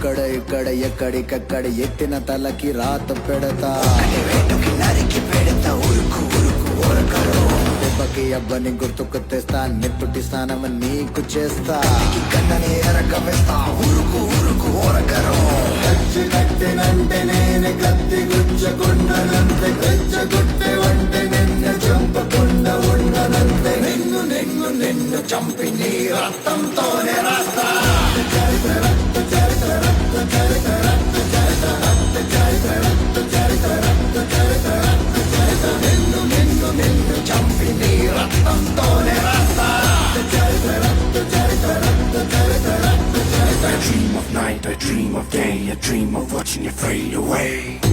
అక్కడ ఇక్కడ ఎక్కడికక్కడ ఎత్తిన తలకి రాత పెడతా దెబ్బకి అబ్బని గుర్తుకు తెస్తా నెత్తుటి స్నానం నీకు చేస్తా కట్టినంటే నేను కత్తి గుచ్చకుండనంతే గుచ్చగుట్టే వంటే నిన్ను చంపకుండా ఉండనంతే నిన్ను చంపి నీ రక్తంతోనే రాస్తా నిన్ను చంపి నీ రక్తంతోనే రాస్తా I dream of night, I dream of day, I dream of watching you fade away.